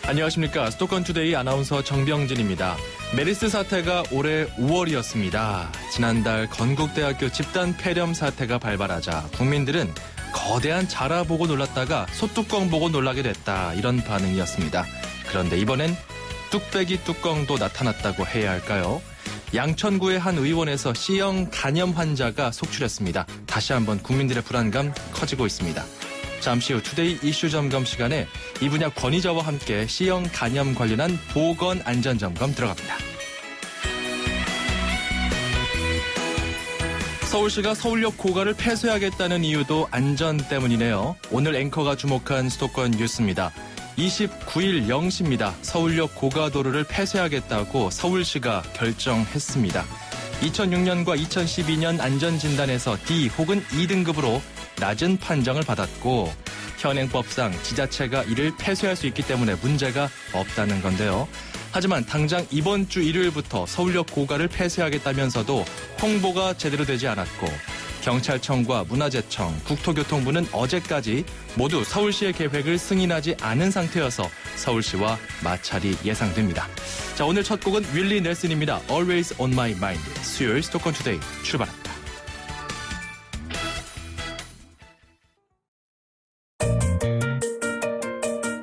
안녕하십니까. 수도권투데이 아나운서 정병진입니다. 메르스 사태가 올해 5월이었습니다. 지난달 건국대학교 집단 폐렴 사태가 발발하자 국민들은 거대한 자라 보고 놀랐다가 소뚜껑 보고 놀라게 됐다. 이런 반응이었습니다. 그런데 이번엔 뚝배기 뚜껑도 나타났다고 해야 할까요? 양천구의 한 의원에서 C형 간염 환자가 속출했습니다. 다시 한번 국민들의 불안감 커지고 있습니다. 잠시 후 투데이 이슈 점검 시간에 이 분야 권위자와 함께 C형 간염 관련한 보건 안전 점검 들어갑니다. 서울시가 서울역 고가를 폐쇄하겠다는 이유도 안전 때문이네요. 오늘 앵커가 주목한 수도권 뉴스입니다. 29일 0시입니다. 서울역 고가도로를 폐쇄하겠다고 서울시가 결정했습니다. 2006년과 2012년 안전진단에서 D 혹은 E 등급으로 낮은 판정을 받았고 현행법상 지자체가 이를 폐쇄할 수 있기 때문에 문제가 없다는 건데요. 하지만 당장 이번 주 일요일부터 서울역 고가를 폐쇄하겠다면서도 홍보가 제대로 되지 않았고 경찰청과 문화재청, 국토교통부는 어제까지 모두 서울시의 계획을 승인하지 않은 상태여서 서울시와 마찰이 예상됩니다. 자, 오늘 첫 곡은 윌리 넬슨입니다. Always on my mind. 수요일 수도권 투데이 출발합니다.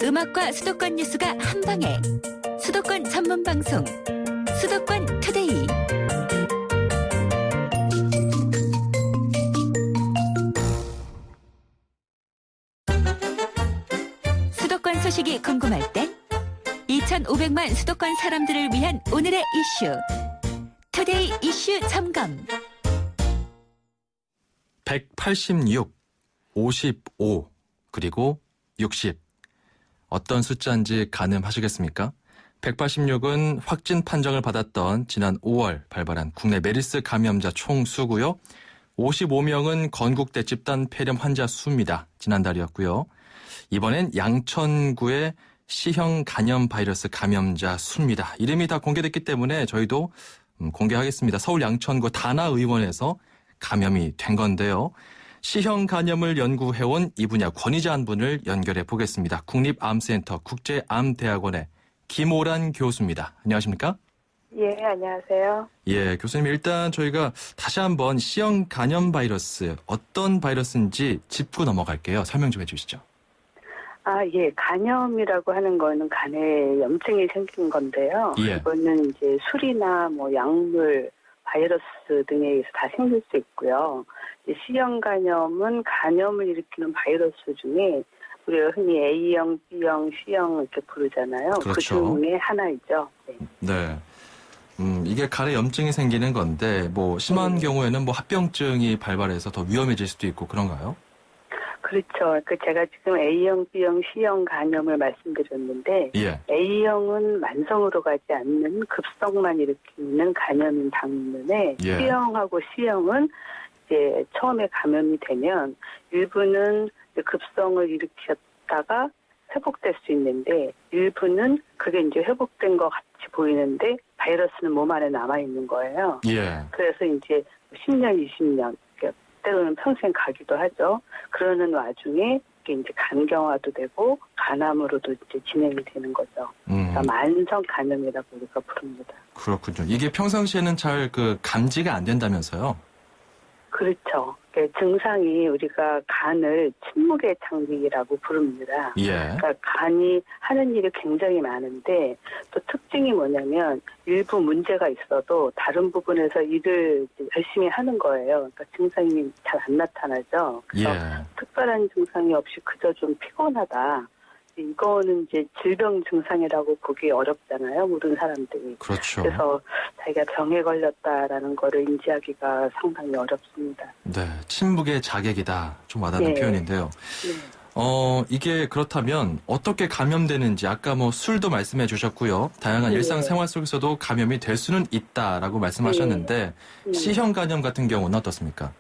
음악과 수도권 뉴스가 한방에 수도권 전문 방송 수도권 투데이. 수도권 소식이 궁금할 땐 2,500만 수도권 사람들을 위한 오늘의 이슈 투데이 이슈 점검. 186, 55, 그리고 60. 어떤 숫자인지 가늠하시겠습니까? 186은 확진 판정을 받았던 지난 5월 발발한 국내 메르스 감염자 총수고요. 55명은 건국대 집단 폐렴 환자 수입니다. 지난달이었고요. 이번엔 양천구의 C형 간염 바이러스 감염자 수입니다. 이름이 다 공개됐기 때문에 저희도 공개하겠습니다. 서울 양천구 다나의원에서 감염이 된 건데요. C형 간염을 연구해온 이 분야 권위자 한 분을 연결해 보겠습니다. 국립암센터 국제암대학원의 김오란 교수입니다. 안녕하십니까? 예, 안녕하세요. 예, 교수님 일단 저희가 다시 한번 C형 간염 바이러스 어떤 바이러스인지 짚고 넘어갈게요. 설명 좀 해주시죠. 예, 간염이라고 하는 거는 간에 염증이 생긴 건데요. 예. 이거는 이제 술이나 뭐 약물, 바이러스 등에 의해서 다 생길 수 있고요. C형 간염은 간염을 일으키는 바이러스 중에 우리가 흔히 A형, B형, C형 이렇게 부르잖아요. 그렇죠. 그 중에 하나이죠. 네. 네. 이게 간에 염증이 생기는 건데 뭐 심한 경우에는 뭐 합병증이 발발해서 더 위험해질 수도 있고 그런가요? 그렇죠. 제가 지금 A형, B형, C형 간염을 말씀드렸는데 예. A형은 만성으로 가지 않는 급성만 일으키는 간염인 반면에 예. B형하고 C형은 이제 처음에 감염이 되면 일부는 급성을 일으켰다가 회복될 수 있는데 일부는 그게 이제 회복된 것 같이 보이는데 바이러스는 몸 안에 남아 있는 거예요. 예. 그래서 이제 10년, 20년 때로는 평생 가기도 하죠. 그러는 와중에 이게 이제 간경화도 되고 간암으로도 이제 진행이 되는 거죠. 그러니까 만성 간염이라고 우리가 부릅니다. 그렇군요. 이게 평상시에는 잘 감지가 안 된다면서요? 그렇죠. 증상이 우리가 간을 침묵의 장기라고 부릅니다. 예. 그러니까 간이 하는 일이 굉장히 많은데 또 특징이 뭐냐면 일부 문제가 있어도 다른 부분에서 일을 열심히 하는 거예요. 그러니까 증상이 잘 안 나타나죠. 그래서 예. 특별한 증상이 없이 그저 좀 피곤하다. 이거는 이제 질병 증상이라고 보기 어렵잖아요. 모든 사람들이. 그렇죠. 그래서 자기가 병에 걸렸다라는 거를 인지하기가 상당히 어렵습니다. 네, 침묵의 자객이다. 좀 와닿는 네. 표현인데요. 네. 이게 그렇다면 어떻게 감염되는지 아까 뭐 술도 말씀해 주셨고요. 다양한 네. 일상생활 속에서도 감염이 될 수는 있다라고 말씀하셨는데 네. C형 간염 같은 경우는 어떻습니까?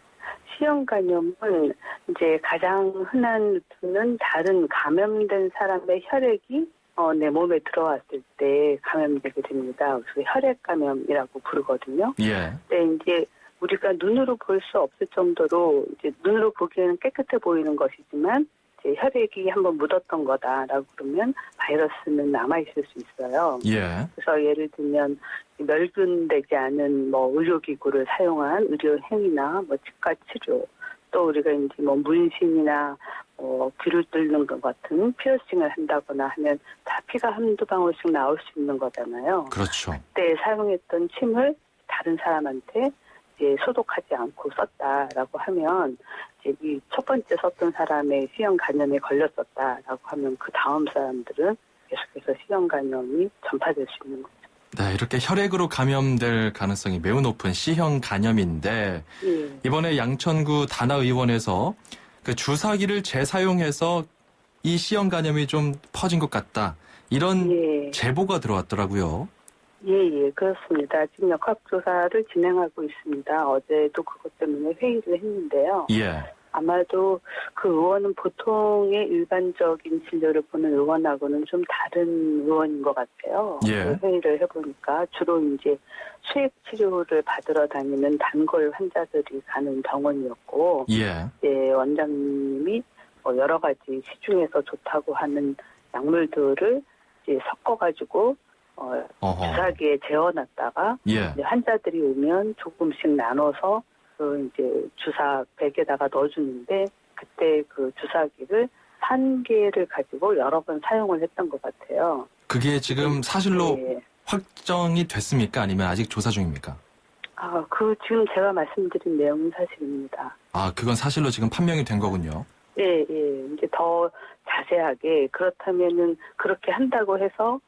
C형 간염은 이제 가장 흔한 루트는 다른 감염된 사람의 혈액이 내 몸에 들어왔을 때 감염되게 됩니다. 그래서 혈액 감염이라고 부르거든요. 예. 근데 이제 우리가 눈으로 볼 수 없을 정도로 이제 눈으로 보기에는 깨끗해 보이는 것이지만 이제 혈액이 한번 묻었던 거다라고 그러면 바이러스는 남아있을 수 있어요. 예. 그래서 예를 들면 멸균되지 않은 뭐 의료기구를 사용한 의료 행위나 뭐 치과 치료, 또 우리가 이제 뭐 문신이나 귀를 뚫는 것 같은 피어싱을 한다거나 하면 다 피가 한두 방울씩 나올 수 있는 거잖아요. 그렇죠. 그때 사용했던 침을 다른 사람한테 이제 소독하지 않고 썼다라고 하면 이제 이 첫 번째 썼던 사람의 C형 간염에 걸렸었다라고 하면 그 다음 사람들은 계속해서 C형 간염이 전파될 수 있는 거죠. 네, 이렇게 혈액으로 감염될 가능성이 매우 높은 C형 간염인데 예. 이번에 양천구 다나의원에서 그 주사기를 재사용해서 이 C형 간염이 좀 퍼진 것 같다. 이런 예. 제보가 들어왔더라고요. 예, 그렇습니다. 지금 역학조사를 진행하고 있습니다. 어제도 그것 때문에 회의를 했는데요. 예. 아마도 그 의원은 보통의 일반적인 진료를 보는 의원하고는 좀 다른 의원인 것 같아요. 예. 그 회의를 해보니까 주로 이제 수액 치료를 받으러 다니는 단골 환자들이 가는 병원이었고, 예. 원장님이 여러 가지 시중에서 좋다고 하는 약물들을 이제 섞어가지고 주사기에 재워놨다가 예. 이제 환자들이 오면 조금씩 나눠서 그 이제 주사백에다가 넣어주는데 그때 그 주사기를 한 개를 가지고 여러 번 사용을 했던 것 같아요. 그게 지금 사실로 예. 확정이 됐습니까? 아니면 아직 조사 중입니까? 지금 제가 말씀드린 내용은 사실입니다. 그건 사실로 지금 판명이 된 거군요. 예. 이제 더 자세하게 그렇다면은 그렇게 한다고 해서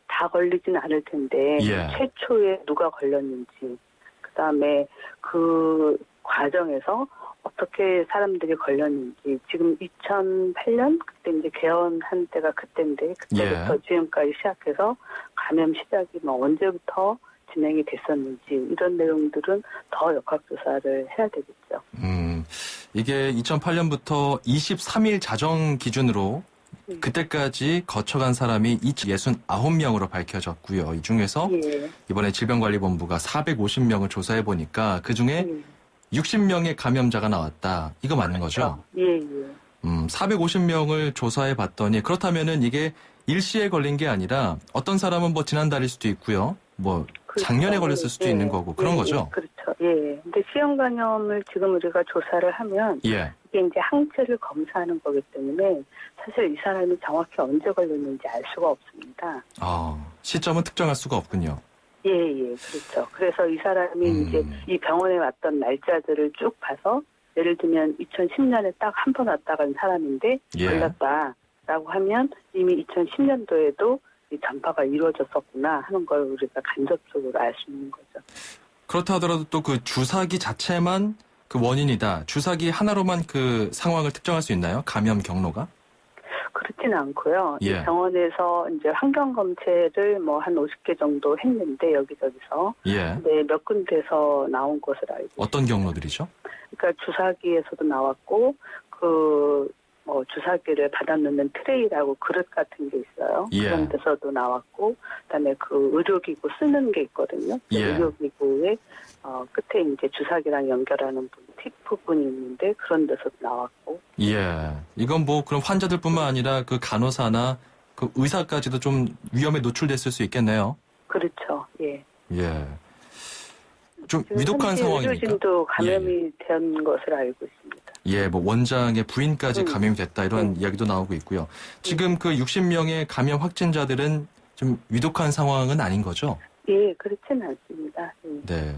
다 걸리진 않을 텐데 예. 최초에 누가 걸렸는지 그다음에 그 과정에서 어떻게 사람들이 걸렸는지 지금 2008년 그때 이제 개원한 때가 그때인데 그때부터 지금까지 시작해서 감염 시작이 언제부터 진행이 됐었는지 이런 내용들은 더 역학조사를 해야 되겠죠. 이게 2008년부터 23일 자정 기준으로 그때까지 거쳐간 사람이 269명으로 밝혀졌고요. 이 중에서 이번에 질병관리본부가 450명을 조사해보니까 그중에 60명의 감염자가 나왔다. 이거 맞는 거죠? 예. 450명을 조사해봤더니 그렇다면은 이게 일시에 걸린 게 아니라 어떤 사람은 뭐 지난달일 수도 있고요. 뭐 작년에 걸렸을 수도 있는 거고 그런 거죠? 그렇죠. 근데 C형 간염을 지금 우리가 조사를 하면 이게 이제 항체를 검사하는 거기 때문에 사실 이 사람이 정확히 언제 걸렸는지 알 수가 없습니다. 시점은 특정할 수가 없군요. 예, 그렇죠. 그래서 이 사람이 이제 이 병원에 왔던 날짜들을 쭉 봐서 예를 들면 2010년에 딱 한 번 왔다 간 사람인데 걸렸다라고 하면 이미 2010년도에도 이 전파가 이루어졌었구나 하는 걸 우리가 간접적으로 알 수 있는 거죠. 그렇다 하더라도 또 그 주사기 자체만 그 원인이다. 주사기 하나로만 그 상황을 특정할 수 있나요? 감염 경로가? 그렇지는 않고요. 이 병원에서 이제 환경 검체를 한 50개 정도 했는데 여기저기서 네, 몇 군데서 나온 것을 알고 어떤 경로들이죠? 그러니까 주사기에서도 나왔고 주사기를 받아놓는 트레이라고 그릇 같은 게 있어요. 그런 데서도 나왔고, 그다음에 그 의료기구 쓰는 게 있거든요. 의료기구의 끝에 이제 주사기랑 연결하는 팁 부분이 있는데 그런 데서도 나왔고. 이건 뭐 그럼 환자들뿐만 아니라 그 간호사나 그 의사까지도 좀 위험에 노출됐을 수 있겠네요. 그렇죠. 좀 위독한 상황이니까. 의료진도 감염이 된 것을 알고 있습니다. 뭐 원장의 부인까지 감염이 됐다 이런 이야기도 나오고 있고요. 지금 그 60명의 감염 확진자들은 좀 위독한 상황은 아닌 거죠? 그렇지는 않습니다. 네.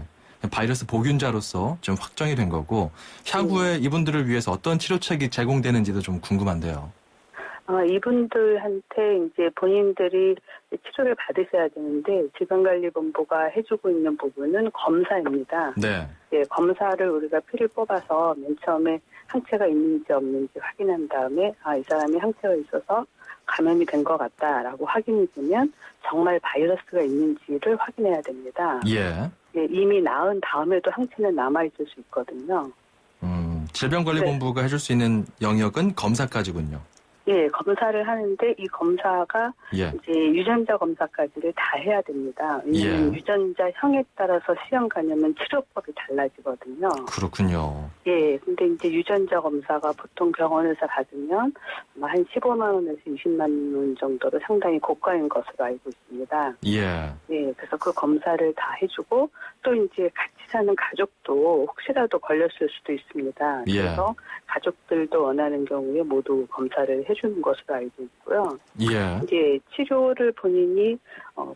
바이러스 보균자로서 좀 확정이 된 거고 향후에 이분들을 위해서 어떤 치료책이 제공되는지도 좀 궁금한데요. 이분들한테 이제 본인들이 치료를 받으셔야 되는데 질병관리본부가 해주고 있는 부분은 검사입니다. 검사를 우리가 피를 뽑아서 맨 처음에 항체가 있는지 없는지 확인한 다음에 이 사람이 항체가 있어서 감염이 된 것 같다라고 확인이 되면 정말 바이러스가 있는지를 확인해야 됩니다. 이미 나은 다음에도 항체는 남아있을 수 있거든요. 질병관리본부가 해줄 수 있는 영역은 검사까지군요. 예, 검사를 하는데 이 검사가 예. 이제 유전자 검사까지를 다 해야 됩니다. 왜냐하면 예. 유전자형에 따라서 C형 간염은 치료법이 달라지거든요. 그렇군요. 예, 근데 이제 유전자 검사가 보통 병원에서 받으면 아마 한 15만 원에서 20만 원 정도로 상당히 고가인 것으로 알고 있습니다. 예. 예, 그래서 그 검사를 다 해주고 또 이제 같이 사는 가족도 혹시라도 걸렸을 수도 있습니다. 예. 그래서 가족들도 원하는 경우에 모두 검사를 해주는 것으로 알고 있고요. 예. 이제 치료를 본인이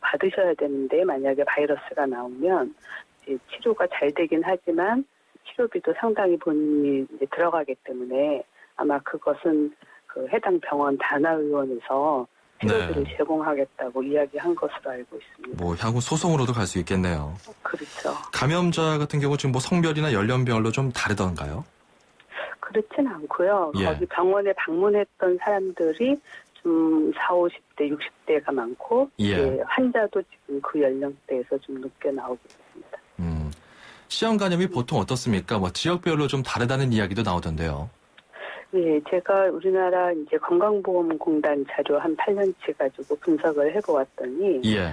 받으셔야 되는데 만약에 바이러스가 나오면 이제 치료가 잘 되긴 하지만 치료비도 상당히 본인이 이제 들어가기 때문에 아마 그것은 그 해당 병원 단화의원에서 치료비를 네. 제공하겠다고 이야기한 것으로 알고 있습니다. 뭐 향후 소송으로도 갈 수 있겠네요. 그렇죠. 감염자 같은 경우 지금 뭐 성별이나 연령별로 좀 다르던가요? 그렇진 않고요. 예. 거기 병원에 방문했던 사람들이 좀 40, 50대, 60대가 많고 예. 이제 환자도 지금 그 연령대에서 좀 높게 나오고 있습니다. C형 간염이 보통 어떻습니까? 뭐 지역별로 좀 다르다는 이야기도 나오던데요. 예, 제가 우리나라 이제 건강보험공단 자료 한 8년치 가지고 분석을 해보았더니 예.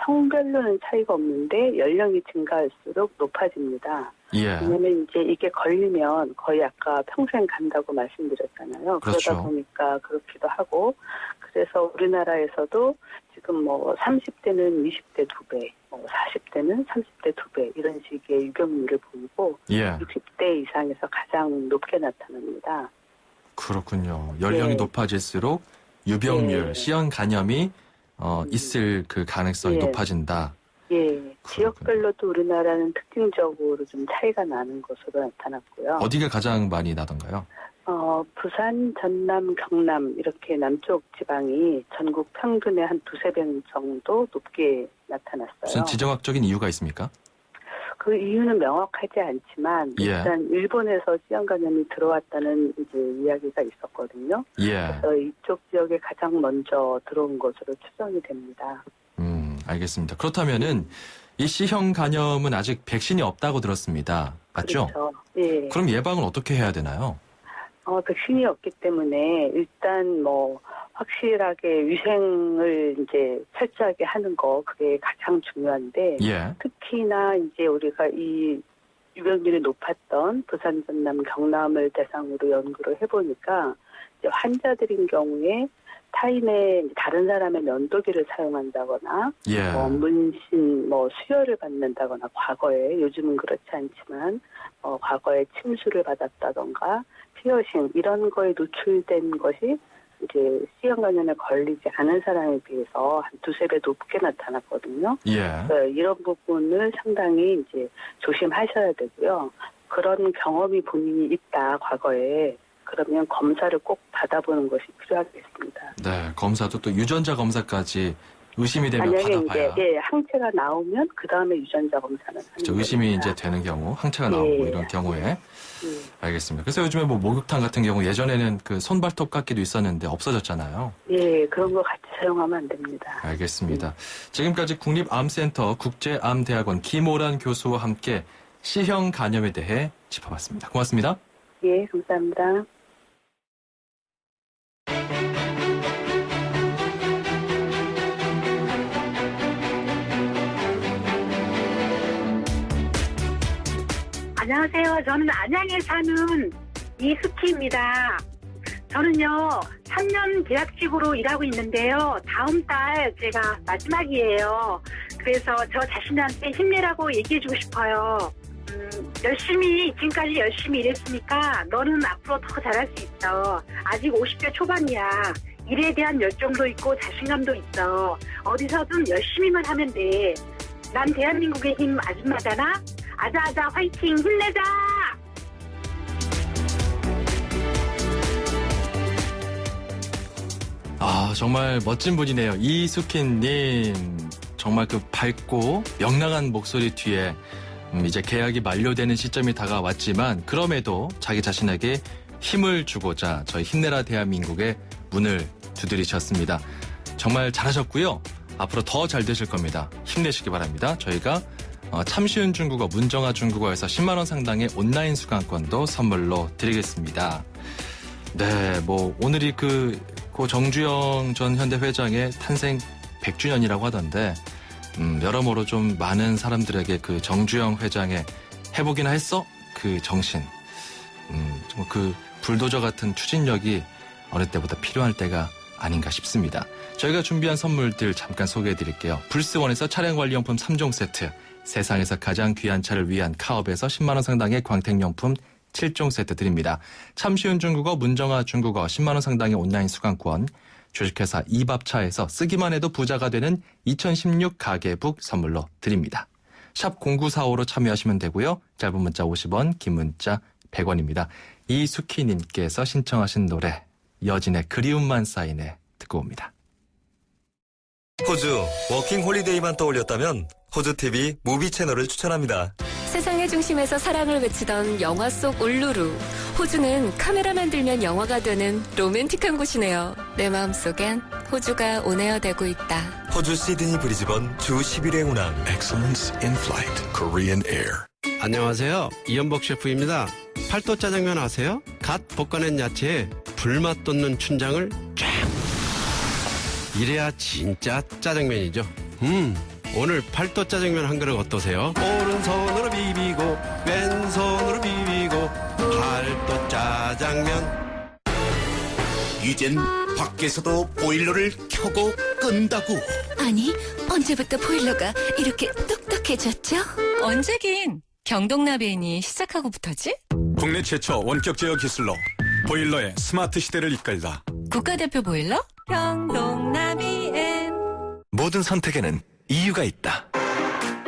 성별로는 차이가 없는데 연령이 증가할수록 높아집니다. 예. 왜냐하면 이제 이게 걸리면 거의 아까 평생 간다고 말씀드렸잖아요. 그렇죠. 그러다 보니까 그렇기도 하고 그래서 우리나라에서도 지금 뭐 30대는 20대 2배, 40대는 30대 2배 이런 식의 유병률을 보이고 예. 60대 이상에서 가장 높게 나타납니다. 그렇군요. 연령이 예. 높아질수록 유병률, 예. C형 간염이 있을 그 가능성이 예. 높아진다. 예, 지역별로도 우리나라는 특징적으로 좀 차이가 나는 것으로 나타났고요. 어디가 가장 많이 나던가요? 부산, 전남, 경남 이렇게 남쪽 지방이 전국 평균의 한 2~3배 정도 높게 나타났어요. 무슨 지정학적인 이유가 있습니까? 그 이유는 명확하지 않지만 예. 일단 일본에서 C형 간염이 들어왔다는 이제 이야기가 있었거든요. 예. 그래서 이쪽 지역에 가장 먼저 들어온 것으로 추정이 됩니다. 알겠습니다. 그렇다면은 이 C형 간염은 아직 백신이 없다고 들었습니다. 맞죠? 그렇죠. 예. 그럼 예방은 어떻게 해야 되나요? 백신이 없기 때문에 일단 뭐 확실하게 위생을 이제 철저하게 하는 거 그게 가장 중요한데 예. 특히나 이제 우리가 이 유병률이 높았던 부산, 전남, 경남을 대상으로 연구를 해보니까 이제 환자들인 경우에 타인의 다른 사람의 면도기를 사용한다거나 예. 문신, 수혈을 받는다거나 과거에 요즘은 그렇지 않지만 과거에 침수를 받았다던가 피어싱 이런 거에 노출된 것이 이제 C형 간염에 걸리지 않은 사람에 비해서 한 2~3배 높게 나타났거든요. 예. 이런 부분을 상당히 이제 조심하셔야 되고요. 그런 경험이 본인이 있다 과거에 그러면 검사를 꼭 받아보는 것이 필요하겠습니다. 네, 검사도 또 유전자 검사까지 의심이 되면 만약에 받아봐야. 이제 항체가 나오면 그 다음에 유전자 검사는 하는 그렇죠. 의심이 겁니다. 이제 되는 경우, 항체가 나오고 이런 경우에. 알겠습니다. 그래서 요즘에 뭐 목욕탕 같은 경우 예전에는 그 손발톱 깎기도 있었는데 없어졌잖아요. 예, 그런 거 같이 사용하면 안 됩니다. 알겠습니다. 지금까지 국립암센터 국제암대학원 김오란 교수와 함께 C형 간염에 대해 짚어봤습니다. 고맙습니다. 예, 감사합니다. 안녕하세요. 저는 안양에 사는 이숙희입니다. 저는요, 3년 계약직으로 일하고 있는데요. 다음 달 제가 마지막이에요. 그래서 저 자신한테 힘내라고 얘기해주고 싶어요. 지금까지 열심히 일했으니까 너는 앞으로 더 잘할 수 있어. 아직 50대 초반이야. 일에 대한 열정도 있고 자신감도 있어. 어디서든 열심히만 하면 돼. 난 대한민국의 힘 아줌마잖아. 아자아자 화이팅 힘내자. 정말 멋진 분이네요. 이숙희님 정말 그 밝고 명랑한 목소리 뒤에 이제 계약이 만료되는 시점이 다가왔지만 그럼에도 자기 자신에게 힘을 주고자 저희 힘내라 대한민국의 문을 두드리셨습니다. 정말 잘하셨고요. 앞으로 더 잘 되실 겁니다. 힘내시기 바랍니다. 저희가 참 쉬운 중국어 문정아 중국어에서 10만 원 상당의 온라인 수강권도 선물로 드리겠습니다. 네, 뭐 오늘이 고 정주영 전 현대 회장의 탄생 100주년이라고 하던데 여러모로 좀 많은 사람들에게 그 정주영 회장의 해보기나 했어? 그 정신, 좀 그 불도저 같은 추진력이 어느 때보다 필요할 때가 아닌가 싶습니다. 저희가 준비한 선물들 잠깐 소개해드릴게요. 불스원에서 차량관리용품 3종 세트, 세상에서 가장 귀한 차를 위한 카업에서 10만 원 상당의 광택용품 7종 세트 드립니다. 참 쉬운 중국어 문정아 중국어 10만 원 상당의 온라인 수강권, 주식회사 이밥차에서 쓰기만 해도 부자가 되는 2016 가계북 선물로 드립니다. 샵 0945로 참여하시면 되고요. 짧은 문자 50원, 긴 문자 100원입니다. 이수키님께서 신청하신 노래 여진의 그리움만 쌓이네 듣고 옵니다. 호주 워킹 홀리데이만 떠올렸다면 호주TV 무비 채널을 추천합니다. 세상의 중심에서 사랑을 외치던 영화 속 울루루. 호주는 카메라만 들면 영화가 되는 로맨틱한 곳이네요. 내 마음속엔 호주가 온에어되고 있다. 호주 시드니 브리즈번 주 10일의 운항. Excellence in Flight, Korean Air. 안녕하세요. 이연복 셰프입니다. 팔도 짜장면 아세요? 갓 볶아낸 야채에 불맛 돋는 춘장을 쫙. 이래야 진짜 짜장면이죠. 오늘 팔도 짜장면 한 그릇 어떠세요? 오른손으로 비비고 왼손으로 비비고 팔도 짜장면. 이젠 밖에서도 보일러를 켜고 끈다고. 아니, 언제부터 보일러가 이렇게 똑똑해졌죠? 언제긴 경동나베인이 시작하고부터지? 국내 최초 원격 제어 기술로 보일러의 스마트 시대를 이끌다. 국가대표 보일러? 경동나비엔. 모든 선택에는 이유가 있다.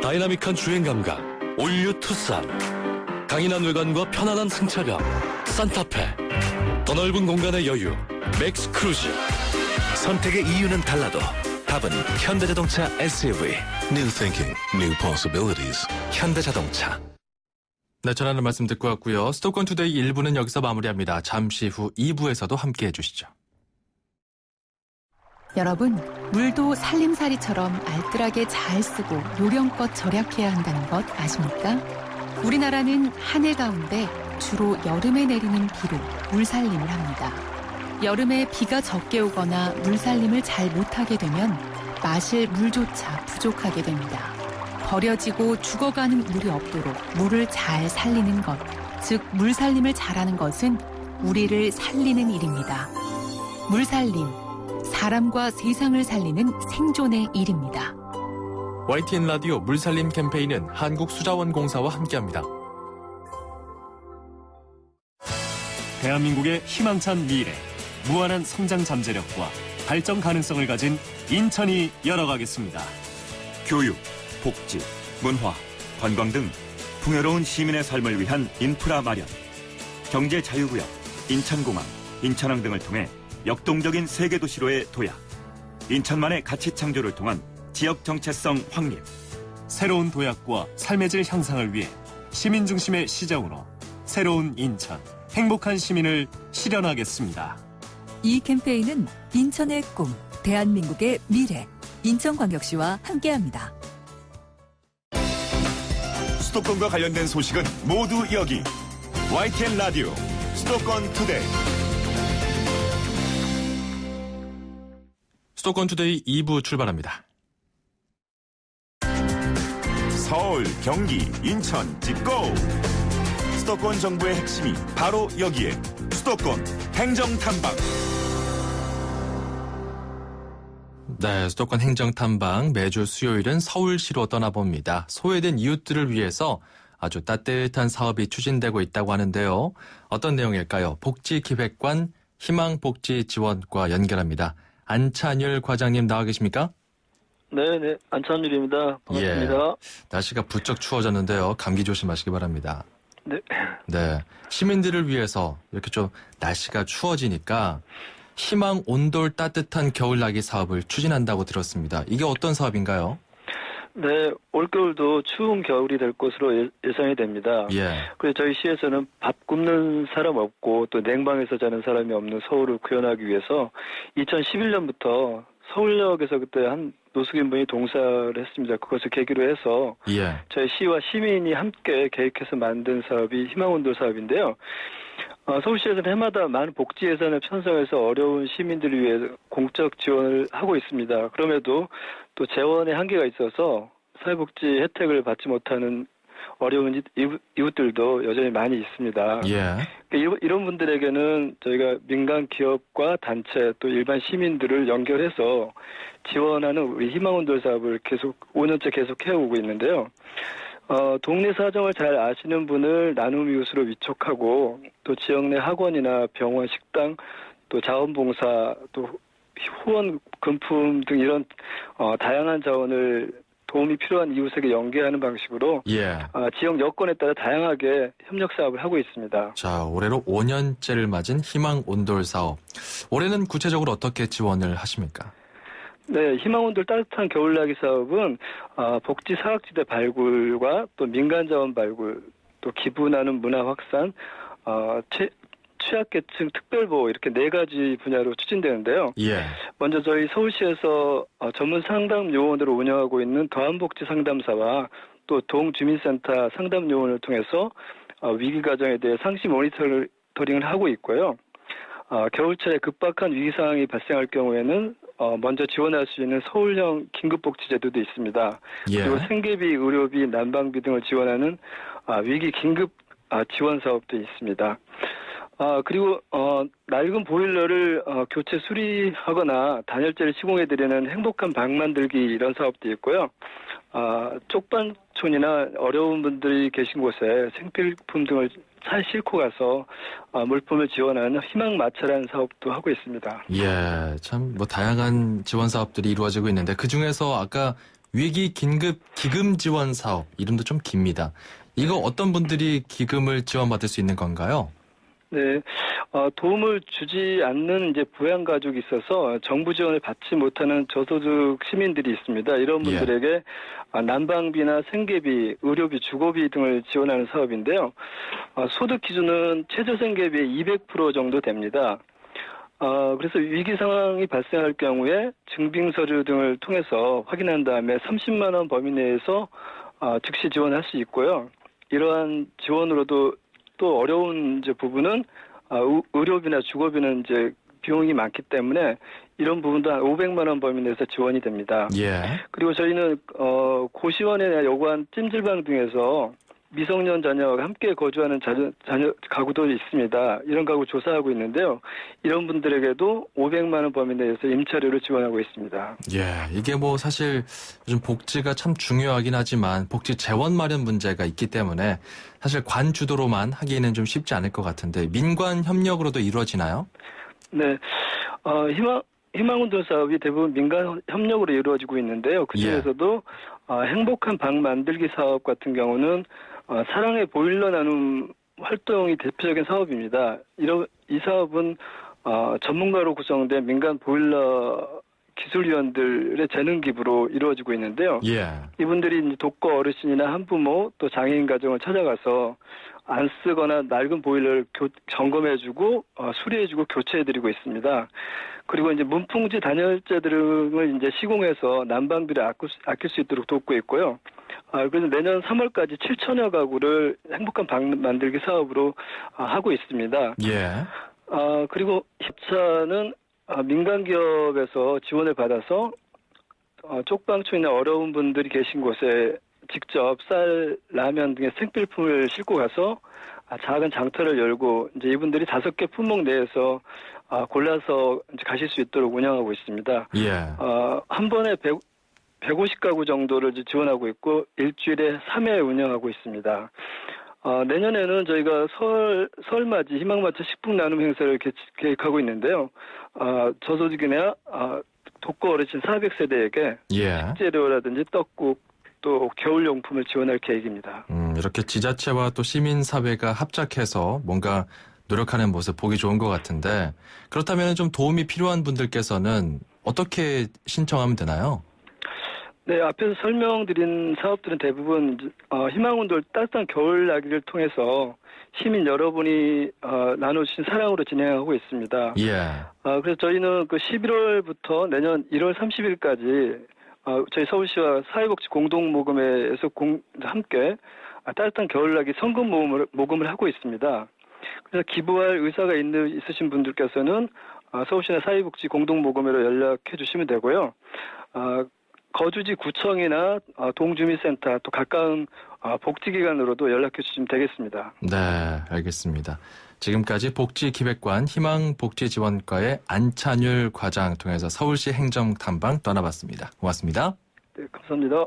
다이나믹한 주행 감각, 올류 투싼. 강인한 외관과 편안한 승차감, 산타페. 더 넓은 공간의 여유, 맥스 크루즈. 선택의 이유는 달라도 답은 현대자동차 SUV. New thinking, new possibilities. 현대자동차. 네, 전하는 말씀 듣고 왔고요. 수도권 투데이 1부는 여기서 마무리합니다. 잠시 후 2부에서도 함께해 주시죠. 여러분, 물도 살림살이처럼 알뜰하게 잘 쓰고 요령껏 절약해야 한다는 것 아십니까? 우리나라는 한 해 가운데 주로 여름에 내리는 비로 물살림을 합니다. 여름에 비가 적게 오거나 물살림을 잘 못하게 되면 마실 물조차 부족하게 됩니다. 버려지고 죽어가는 물이 없도록 물을 잘 살리는 것, 즉 물살림을 잘하는 것은 우리를 살리는 일입니다. 물살림, 사람과 세상을 살리는 생존의 일입니다. YTN 라디오 물살림 캠페인은 한국수자원공사와 함께합니다. 대한민국의 희망찬 미래, 무한한 성장 잠재력과 발전 가능성을 가진 인천이 열어가겠습니다. 교육, 복지, 문화, 관광 등 풍요로운 시민의 삶을 위한 인프라 마련, 경제 자유구역, 인천공항, 인천항 등을 통해 역동적인 세계도시로의 도약, 인천만의 가치 창조를 통한 지역 정체성 확립. 새로운 도약과 삶의 질 향상을 위해 시민 중심의 시정으로 새로운 인천, 행복한 시민을 실현하겠습니다. 이 캠페인은 인천의 꿈, 대한민국의 미래, 인천광역시와 함께합니다. 수도권과 관련된 소식은 모두 여기. YTN 라디오 수도권 투데이. 수도권 투데이 2부 출발합니다. 서울, 경기, 인천, 찍고! 수도권 정부의 핵심이 바로 여기에. 수도권 행정탐방. 네, 수도권 행정탐방 매주 수요일은 서울시로 떠나봅니다. 소외된 이웃들을 위해서 아주 따뜻한 사업이 추진되고 있다고 하는데요. 어떤 내용일까요? 복지기획관 희망복지지원과 연결합니다. 안찬율 과장님 나와 계십니까? 네, 안찬율입니다. 반갑습니다. 예, 날씨가 부쩍 추워졌는데요. 감기 조심하시기 바랍니다. 네. 네, 시민들을 위해서 이렇게 좀 날씨가 추워지니까 희망 온돌 따뜻한 겨울나기 사업을 추진한다고 들었습니다. 이게 어떤 사업인가요? 네, 올겨울도 추운 겨울이 될 것으로 예상이 됩니다. 예. 그래서 저희 시에서는 밥 굽는 사람 없고 또 냉방에서 자는 사람이 없는 서울을 구현하기 위해서 2011년부터 서울역에서 그때 한 노숙인분이 동사를 했습니다. 그것을 계기로 해서 저희 시와 시민이 함께 계획해서 만든 사업이 희망온돌 사업인데요. 서울시에서는 해마다 많은 복지 예산을 편성해서 어려운 시민들을 위해 공적 지원을 하고 있습니다. 그럼에도 또 재원의 한계가 있어서 사회복지 혜택을 받지 못하는 어려운 이웃들도 여전히 많이 있습니다. 이런 분들에게는 저희가 민간 기업과 단체 또 일반 시민들을 연결해서 지원하는 우리 희망온돌 사업을 5년째 계속 해오고 있는데요. 동네 사정을 잘 아시는 분을 나눔 이웃으로 위촉하고 또 지역 내 학원이나 병원, 식당, 또 자원봉사, 또 후원 금품 등 이런 다양한 자원을 도움이 필요한 이웃에게 연계하는 방식으로 지역 여건에 따라 다양하게 협력 사업을 하고 있습니다. 자, 올해로 5년째를 맞은 희망 온돌 사업. 올해는 구체적으로 어떻게 지원을 하십니까? 네, 희망온돌 따뜻한 겨울나기 사업은 복지 사각지대 발굴과 또 민간 자원 발굴, 또 기부 나눔 문화 확산, 취약계층 특별보호 이렇게 4가지 분야로 추진되는데요. 먼저 저희 서울시에서 전문 상담 요원으로 운영하고 있는 더한복지 상담사와 또 동주민센터 상담 요원을 통해서 위기 과정에 대해 상시 모니터링을 하고 있고요. 겨울철에 급박한 위기 상황이 발생할 경우에는 먼저 지원할 수 있는 서울형 긴급복지제도도 있습니다. 그리고 생계비, 의료비, 난방비 등을 지원하는 위기 긴급 지원 사업도 있습니다. 그리고 낡은 보일러를 교체 수리하거나 단열재를 시공해드리는 행복한 방 만들기 이런 사업도 있고요. 쪽반촌이나 어려운 분들이 계신 곳에 생필품 등을 잘 싣고 가서 물품을 지원하는 희망 마차라는 사업도 하고 있습니다. 참 다양한 지원 사업들이 이루어지고 있는데 그중에서 아까 위기 긴급 기금 지원 사업 이름도 좀 깁니다. 이거 어떤 분들이 기금을 지원받을 수 있는 건가요? 네, 도움을 주지 않는 이제 부양 가족이 있어서 정부 지원을 받지 못하는 저소득 시민들이 있습니다. 이런 분들에게 난방비나 생계비, 의료비, 주거비 등을 지원하는 사업인데요. 소득 기준은 최저 생계비의 200% 정도 됩니다. 그래서 위기 상황이 발생할 경우에 증빙 서류 등을 통해서 확인한 다음에 30만 원 범위 내에서 즉시 지원할 수 있고요. 이러한 지원으로도 또 어려운 이제 부분은 의료비나 주거비는 이제 비용이 많기 때문에 이런 부분도 한 500만 원 범위 내에서 지원이 됩니다. 그리고 저희는 고시원이나 여관 찜질방 등에서 미성년 자녀와 함께 거주하는 자녀 가구도 있습니다. 이런 가구 조사하고 있는데요. 이런 분들에게도 500만 원 범위 내에서 임차료를 지원하고 있습니다. 이게 사실 요즘 복지가 참 중요하긴 하지만 복지 재원 마련 문제가 있기 때문에 사실 관 주도로만 하기에는 좀 쉽지 않을 것 같은데 민관 협력으로도 이루어지나요? 네, 희망온돌 사업이 대부분 민간 협력으로 이루어지고 있는데요. 그중에서도 행복한 방 만들기 사업 같은 경우는 사랑의 보일러 나눔 활동이 대표적인 사업입니다. 이 사업은 전문가로 구성된 민간 보일러 기술위원들의 재능 기부로 이루어지고 있는데요. 이분들이 이제 독거 어르신이나 한부모 또 장애인 가정을 찾아가서 안 쓰거나 낡은 보일러를 점검해주고 수리해주고 교체해드리고 있습니다. 그리고 이제 문풍지 단열재 등을 이제 시공해서 난방비를 아낄 수 있도록 돕고 있고요. 그래서 내년 3월까지 7천여 가구를 행복한 방 만들기 사업으로 하고 있습니다. 그리고 협차는 민간 기업에서 지원을 받아서 쪽방촌이나 어려운 분들이 계신 곳에 직접 쌀, 라면 등의 생필품을 싣고 가서 작은 장터를 열고 이제 이분들이 5개 품목 내에서 골라서 이제 가실 수 있도록 운영하고 있습니다. 한 번에 150가구 정도를 지원하고 있고 일주일에 3회 운영하고 있습니다. 내년에는 저희가 설맞이 희망마차 식품 나눔 행사를 계획하고 있는데요. 저소득이나 독거 어르신 400세대에게 식재료라든지 떡국 또 겨울용품을 지원할 계획입니다. 이렇게 지자체와 또 시민사회가 합작해서 뭔가 노력하는 모습 보기 좋은 것 같은데 그렇다면 좀 도움이 필요한 분들께서는 어떻게 신청하면 되나요? 네, 앞에서 설명드린 사업들은 대부분 희망온돌 따뜻한 겨울나기를 통해서 시민 여러분이 나눠주신 사랑으로 진행하고 있습니다. 그래서 저희는 그 11월부터 내년 1월 30일까지 저희 서울시와 사회복지 공동모금회에서 함께 따뜻한 겨울나기 성금 모금을 하고 있습니다. 그래서 기부할 의사가 있으신 분들께서는 서울시내 사회복지 공동모금회로 연락해 주시면 되고요. 거주지 구청이나 동주민센터 또 가까운 복지기관으로도 연락해 주시면 되겠습니다. 네, 알겠습니다. 지금까지 복지기획관 희망복지지원과의 안찬율 과장 통해서 서울시 행정탐방 떠나봤습니다. 고맙습니다. 네, 감사합니다.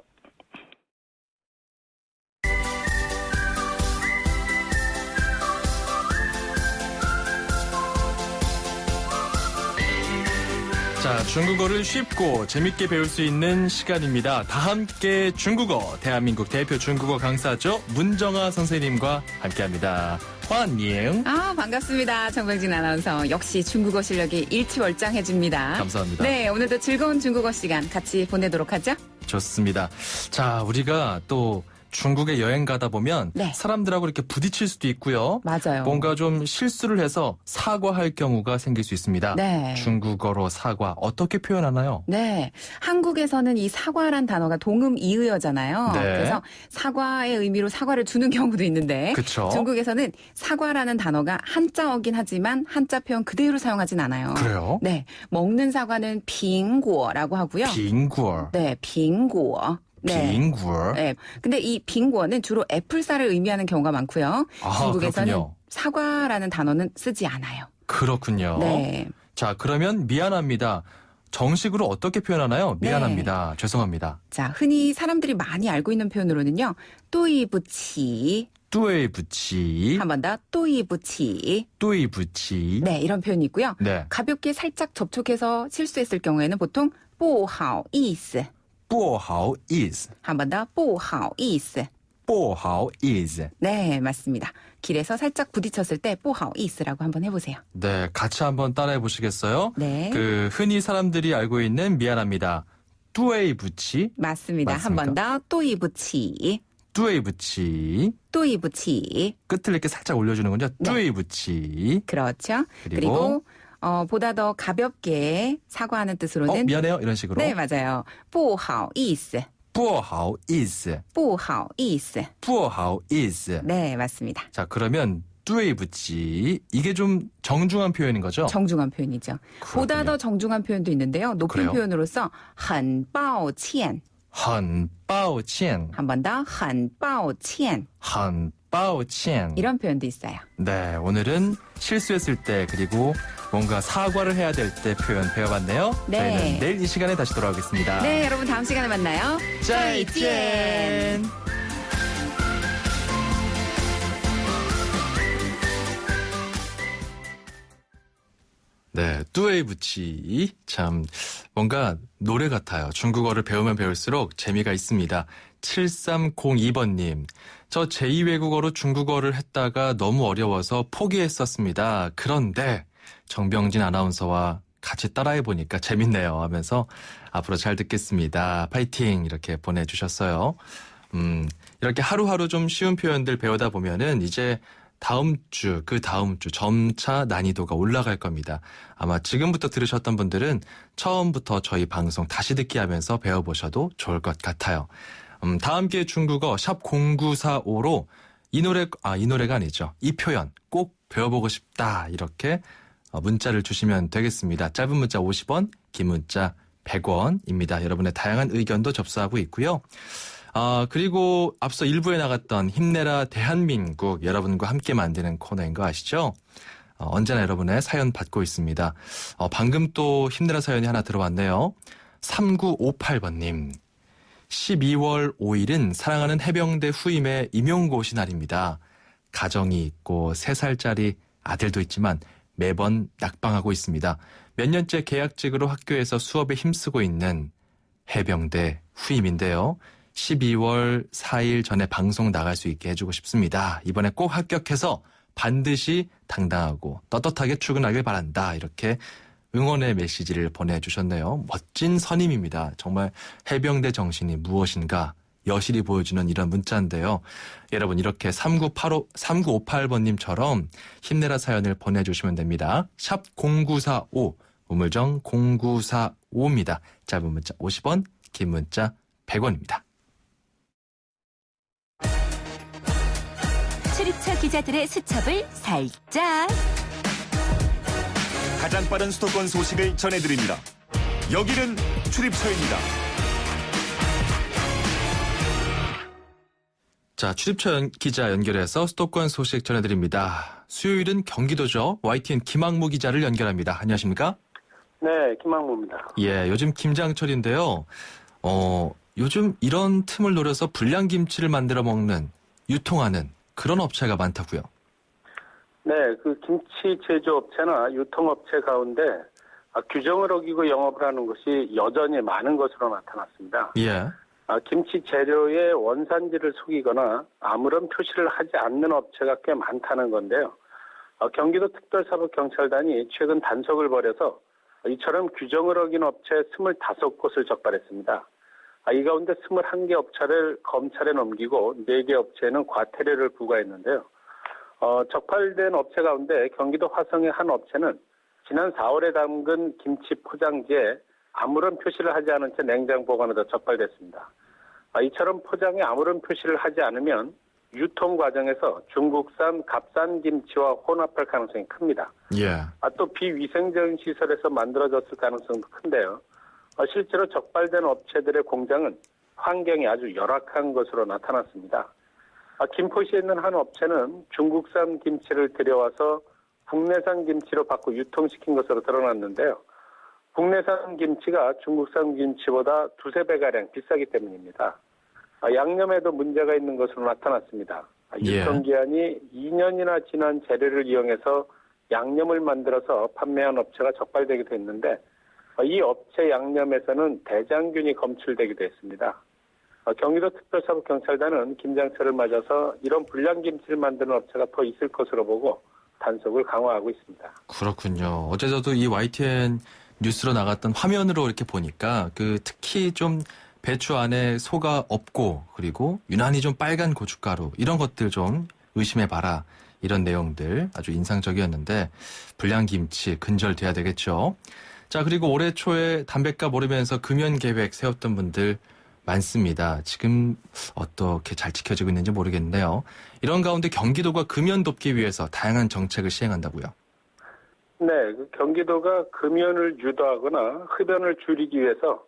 자, 중국어를 쉽고 재밌게 배울 수 있는 시간입니다. 다 함께 중국어, 대한민국 대표 중국어 강사죠. 문정아 선생님과 함께합니다. 환영. 반갑습니다. 정병진 아나운서. 역시 중국어 실력이 일취월장해집니다. 감사합니다. 네, 오늘도 즐거운 중국어 시간 같이 보내도록 하죠. 좋습니다. 자, 우리가 또 중국에 여행 가다 보면 네. 사람들하고 이렇게 부딪힐 수도 있고요. 맞아요. 뭔가 좀 실수를 해서 사과할 경우가 생길 수 있습니다. 네. 중국어로 사과 어떻게 표현하나요? 네. 한국에서는 이 사과란 단어가 동음 이의어잖아요. 네. 그래서 사과의 의미로 사과를 주는 경우도 있는데 그쵸. 중국에서는 사과라는 단어가 한자어긴 하지만 한자 표현 그대로 사용하진 않아요. 그래요? 네. 먹는 사과는 빙고라고 하고요. 빙고. 네, 빙고. 네. 빙고. 네. 근데 이 빙고는 주로 애플쌀을 의미하는 경우가 많고요. 중국에서는 그렇군요. 사과라는 단어는 쓰지 않아요. 그렇군요. 네. 자, 그러면 미안합니다. 정식으로 어떻게 표현하나요? 미안합니다. 죄송합니다. 자, 흔히 사람들이 많이 알고 있는 표현으로는요. 또이부치. 뚜이부치. 한 번 더. 또이부치. 뚜이부치. 네, 이런 표현이 있고요. 네. 가볍게 살짝 접촉해서 실수했을 경우에는 보통 不好意思. 不好意思. 한 번 더. 不好意思. 不好意思. 네, 맞습니다. 길에서 살짝 부딪혔을 때 不好意思라고 한번 해보세요. 네, 같이 한번 따라해 보시겠어요? 네. 흔히 사람들이 알고 있는 미안합니다. 뚜에이부치. 맞습니다. 한 번 더. 또이부치. 뚜에이부치. 또이부치. 끝을 이렇게 살짝 올려주는군요. 네. 뚜에이부치. 그렇죠. 그리고 보다 더 가볍게 사과하는 뜻으로는 미안해요. 이런 식으로. 네, 맞아요. 不好意思.不好意思.不好意思.不好意思. 네, 맞습니다. 자, 그러면 뚜에이부치. 이게 좀 정중한 표현인 거죠? 정중한 표현이죠. 그렇군요. 보다 더 정중한 표현도 있는데요. 높은 그래요? 표현으로서 很抱歉. 很抱歉. 한 번 더. 很抱歉. 很抱歉. 이런 표현도 있어요. 네, 오늘은 실수했을 때 그리고 뭔가 사과를 해야 될 때 표현 배워봤네요. 네. 저희는 내일 이 시간에 다시 돌아오겠습니다. 네, 여러분 다음 시간에 만나요. 再见. 네, 뚜에이부치. 참 뭔가 노래 같아요. 중국어를 배우면 배울수록 재미가 있습니다. 7302번님. 저 제2외국어로 중국어를 했다가 너무 어려워서 포기했었습니다. 그런데 정병진 아나운서와 같이 따라해보니까 재밌네요 하면서 앞으로 잘 듣겠습니다. 파이팅 이렇게 보내주셨어요. 이렇게 하루하루 좀 쉬운 표현들 배우다 보면은 이제 다음 주, 그 다음 주 점차 난이도가 올라갈 겁니다. 아마 지금부터 들으셨던 분들은 처음부터 저희 방송 다시 듣기 하면서 배워보셔도 좋을 것 같아요. 다 함께 중국어 샵 0945로 이 노래가 아니죠. 이 표현 꼭 배워보고 싶다 이렇게 문자를 주시면 되겠습니다. 짧은 문자 50원, 긴 문자 100원입니다. 여러분의 다양한 의견도 접수하고 있고요. 그리고 앞서 1부에 나갔던 힘내라 대한민국 여러분과 함께 만드는 코너인 거 아시죠? 언제나 여러분의 사연 받고 있습니다. 방금 또 힘내라 사연이 하나 들어왔네요. 3958번님. 12월 5일은 사랑하는 해병대 후임의 임용고시 날입니다. 가정이 있고 3살짜리 아들도 있지만 매번 낙방하고 있습니다. 몇 년째 계약직으로 학교에서 수업에 힘쓰고 있는 해병대 후임인데요. 12월 4일 전에 방송 나갈 수 있게 해주고 싶습니다. 이번에 꼭 합격해서 반드시 당당하고 떳떳하게 출근하길 바란다. 이렇게 응원의 메시지를 보내주셨네요. 멋진 선임입니다. 정말 해병대 정신이 무엇인가 여실히 보여주는 이런 문자인데요. 여러분 이렇게 3958번님처럼 힘내라 사연을 보내주시면 됩니다. 샵 0945 우물정 0945입니다. 짧은 문자 50원, 긴 문자 100원입니다. 출입처 기자들의 수첩을 살짝. 가장 빠른 수도권 소식을 전해드립니다. 여기는 출입처입니다. 자, 출입처 기자 연결해서 수도권 소식 전해드립니다. 수요일은 경기도죠. YTN 김학무 기자를 연결합니다. 안녕하십니까? 네, 김학무입니다. 예, 요즘 김장철인데요. 요즘 이런 틈을 노려서 불량김치를 만들어 먹는, 유통하는 그런 업체가 많다고요. 네, 그 김치 제조업체나 유통업체 가운데 규정을 어기고 영업을 하는 것이 여전히 많은 것으로 나타났습니다. 예. 김치 재료의 원산지를 속이거나 아무런 표시를 하지 않는 업체가 꽤 많다는 건데요. 경기도 특별사법경찰단이 최근 단속을 벌여서 이처럼 규정을 어긴 업체 25곳을 적발했습니다. 이 가운데 21개 업체를 검찰에 넘기고 4개 업체에는 과태료를 부과했는데요. 적발된 업체 가운데 경기도 화성의 한 업체는 지난 4월에 담근 김치 포장지에 아무런 표시를 하지 않은 채 냉장 보관하다 적발됐습니다. 이처럼 포장에 아무런 표시를 하지 않으면 유통 과정에서 중국산 값싼 김치와 혼합할 가능성이 큽니다. 예. 또 비위생적인 시설에서 만들어졌을 가능성도 큰데요. 실제로 적발된 업체들의 공장은 환경이 아주 열악한 것으로 나타났습니다. 김포시에 있는 한 업체는 중국산 김치를 들여와서 국내산 김치로 바꿔 유통시킨 것으로 드러났는데요. 국내산 김치가 중국산 김치보다 2~3배가량 비싸기 때문입니다. 양념에도 문제가 있는 것으로 나타났습니다. 유통기한이 2년이나 지난 재료를 이용해서 양념을 만들어서 판매한 업체가 적발되기도 했는데 이 업체 양념에서는 대장균이 검출되기도 했습니다. 경기도 특별사법경찰단은 김장철을 맞아서 이런 불량김치를 만드는 업체가 더 있을 것으로 보고 단속을 강화하고 있습니다. 그렇군요. 어제 저도 이 YTN 뉴스로 나갔던 화면으로 이렇게 보니까 특히 좀 배추 안에 소가 없고 그리고 유난히 좀 빨간 고춧가루 이런 것들 좀 의심해봐라. 이런 내용들 아주 인상적이었는데 불량김치 근절돼야 되겠죠. 자, 그리고 올해 초에 담뱃값 오르면서 금연 계획 세웠던 분들 많습니다. 지금 어떻게 잘 지켜지고 있는지 모르겠는데요. 이런 가운데 경기도가 금연 돕기 위해서 다양한 정책을 시행한다고요. 네, 경기도가 금연을 유도하거나 흡연을 줄이기 위해서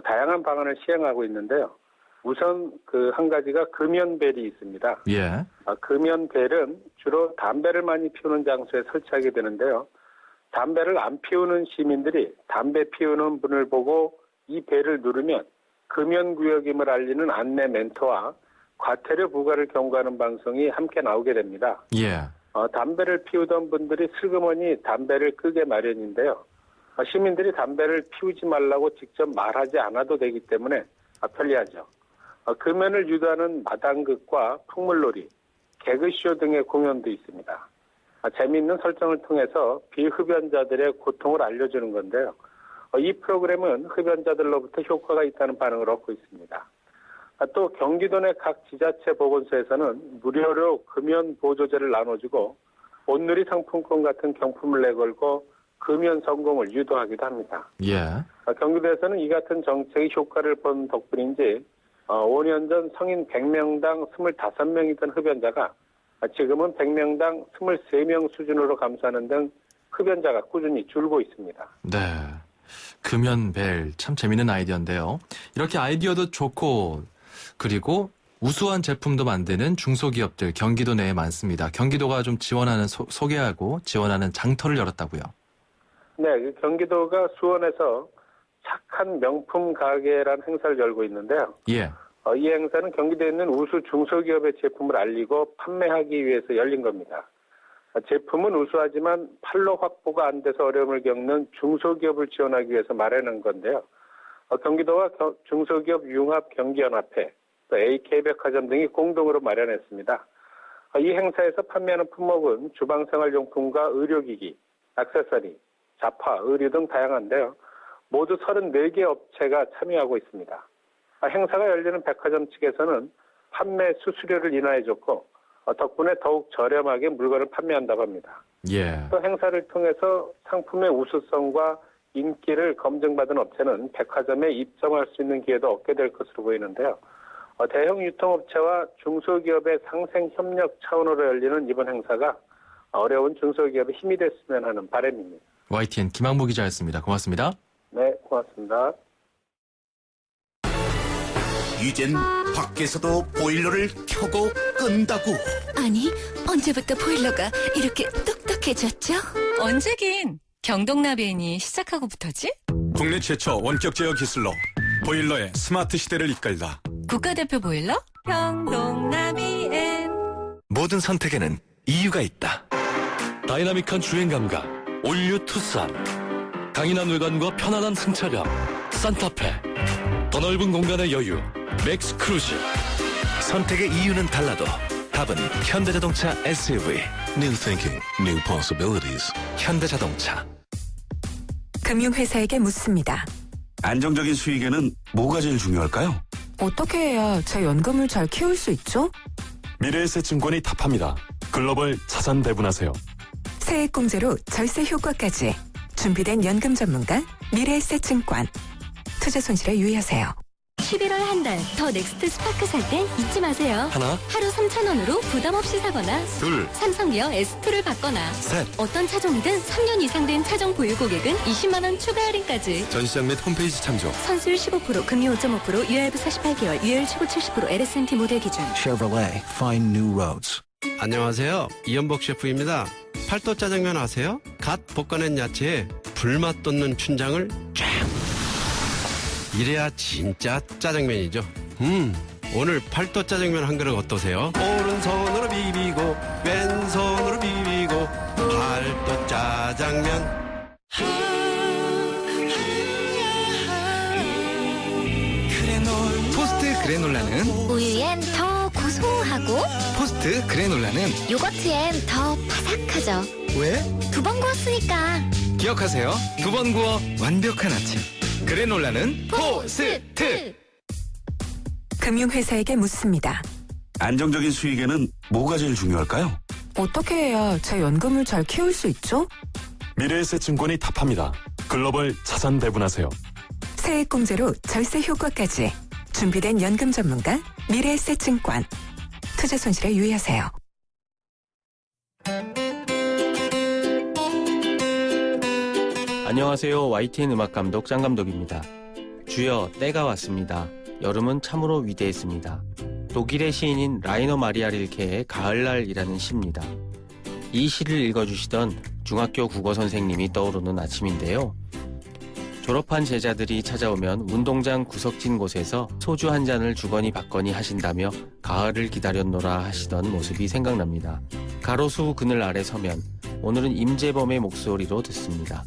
다양한 방안을 시행하고 있는데요. 우선 한 가지가 금연벨이 있습니다. 예. 금연벨은 주로 담배를 많이 피우는 장소에 설치하게 되는데요. 담배를 안 피우는 시민들이 담배 피우는 분을 보고 이 벨을 누르면 금연구역임을 알리는 안내 멘트와 과태료 부과를 경고하는 방송이 함께 나오게 됩니다. 예. 담배를 피우던 분들이 슬그머니 담배를 끄게 마련인데요. 시민들이 담배를 피우지 말라고 직접 말하지 않아도 되기 때문에 편리하죠. 금연을 유도하는 마당극과 풍물놀이, 개그쇼 등의 공연도 있습니다. 재미있는 설정을 통해서 비흡연자들의 고통을 알려주는 건데요. 이 프로그램은 흡연자들로부터 효과가 있다는 반응을 얻고 있습니다. 또 경기도 내 각 지자체 보건소에서는 무료로 금연 보조제를 나눠주고 온누리 상품권 같은 경품을 내걸고 금연 성공을 유도하기도 합니다. 예. 경기도에서는 이 같은 정책의 효과를 본 덕분인지 5년 전 성인 100명당 25명이던 흡연자가 지금은 100명당 23명 수준으로 감소하는 등 흡연자가 꾸준히 줄고 있습니다. 네. 금연벨 참 재밌는 아이디어인데요. 이렇게 아이디어도 좋고 그리고 우수한 제품도 만드는 중소기업들 경기도 내에 많습니다. 경기도가 좀 지원하는 소개하고 지원하는 장터를 열었다고요. 네, 경기도가 수원에서 착한 명품 가게라는 행사를 열고 있는데요. 예. 이 행사는 경기도에 있는 우수 중소기업의 제품을 알리고 판매하기 위해서 열린 겁니다. 제품은 우수하지만 판로 확보가 안 돼서 어려움을 겪는 중소기업을 지원하기 위해서 마련한 건데요. 경기도와 중소기업 융합 경기연합회, 또 AK백화점 등이 공동으로 마련했습니다. 이 행사에서 판매하는 품목은 주방생활용품과 의료기기, 액세서리, 자파, 의류 등 다양한데요. 모두 34개 업체가 참여하고 있습니다. 행사가 열리는 백화점 측에서는 판매 수수료를 인하해줬고 덕분에 더욱 저렴하게 물건을 판매한다고 합니다. 예. 또 행사를 통해서 상품의 우수성과 인기를 검증받은 업체는 백화점에 입점할 수 있는 기회도 얻게 될 것으로 보이는데요. 대형 유통업체와 중소기업의 상생 협력 차원으로 열리는 이번 행사가 어려운 중소기업의 힘이 됐으면 하는 바람입니다. YTN 김학무 기자였습니다. 고맙습니다. 네, 고맙습니다. 이젠 밖에서도 보일러를 켜고 끈다고. 아니, 언제부터 보일러가 이렇게 똑똑해졌죠? 언제긴 경동나비엔이 시작하고부터지? 국내 최초 원격 제어 기술로 보일러의 스마트 시대를 이끌다. 국가대표 보일러? 경동나비엔. 모든 선택에는 이유가 있다. 다이나믹한 주행 감각 올류 투싼. 강인한 외관과 편안한 승차감 산타페. 더 넓은 공간의 여유 맥스 크루즈. 선택의 이유는 달라도 답은 현대자동차 SUV. New thinking, new possibilities. 현대자동차. 금융회사에게 묻습니다. 안정적인 수익에는 뭐가 제일 중요할까요? 어떻게 해야 제 연금을 잘 키울 수 있죠? 미래에셋증권이 답합니다. 글로벌 자산 배분하세요. 세액공제로 절세 효과까지 준비된 연금 전문가 미래에셋증권. 투자 손실에 유의하세요. 11월 한 달 더 넥스트 스파크 살 땐 잊지 마세요. 하나, 하루 3,000원으로 부담 없이 사거나 둘, 삼성기어 S2를 받거나 셋. 어떤 차종이든 3년 이상 된 차종 보유 고객은 20만 원 추가 할인까지. 전시장 및 홈페이지 참조. 선수율 15%, 금리 5.5%, 유효할부 48개월, 유효율 최고 70%, LS&T 모델 기준. Chevrolet, find new roads. 안녕하세요. 이연복 셰프입니다. 팔도 짜장면 아세요? 갓 볶아낸 야채에 불맛 돋는 춘장을 쫙. 이래야 진짜 짜장면이죠. 오늘 팔도 짜장면 한 그릇 어떠세요? 오른손으로 비비고 왼손으로 비비고 팔도 짜장면. 토스트 그래놀라는 우유엔 더 고소하고 토스트 그래놀라는 요거트엔 더 바삭하죠. 왜? 2번 구웠으니까. 기억하세요. 2번 구워 완벽한 아침. 그래놀라는 토스트. 금융회사에게 묻습니다. 안정적인 수익에는 뭐가 제일 중요할까요? 어떻게 해야 제 연금을 잘 키울 수 있죠? 미래에셋증권이 답합니다. 글로벌 자산 배분하세요. 세액공제로 절세 효과까지 준비된 연금 전문가 미래에셋증권. 투자 손실에 유의하세요. 안녕하세요. YTN 음악감독 짱감독입니다. 주여 때가 왔습니다. 여름은 참으로 위대했습니다. 독일의 시인인 라이너 마리아 릴케의 가을날이라는 시입니다. 이 시를 읽어주시던 중학교 국어 선생님이 떠오르는 아침인데요. 졸업한 제자들이 찾아오면 운동장 구석진 곳에서 소주 한 잔을 주거니 받거니 하신다며 가을을 기다렸노라 하시던 모습이 생각납니다. 가로수 그늘 아래 서면 오늘은 임재범의 목소리로 듣습니다.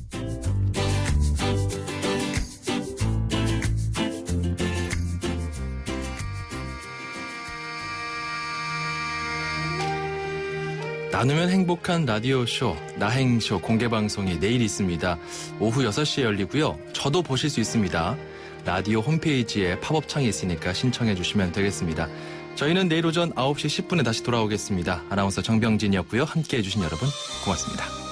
나누면 행복한 라디오쇼 나행쇼 공개방송이 내일 있습니다. 오후 6시에 열리고요. 저도 보실 수 있습니다. 라디오 홈페이지에 팝업창이 있으니까 신청해 주시면 되겠습니다. 저희는 내일 오전 9시 10분에 다시 돌아오겠습니다. 아나운서 정병진이었고요. 함께해 주신 여러분 고맙습니다.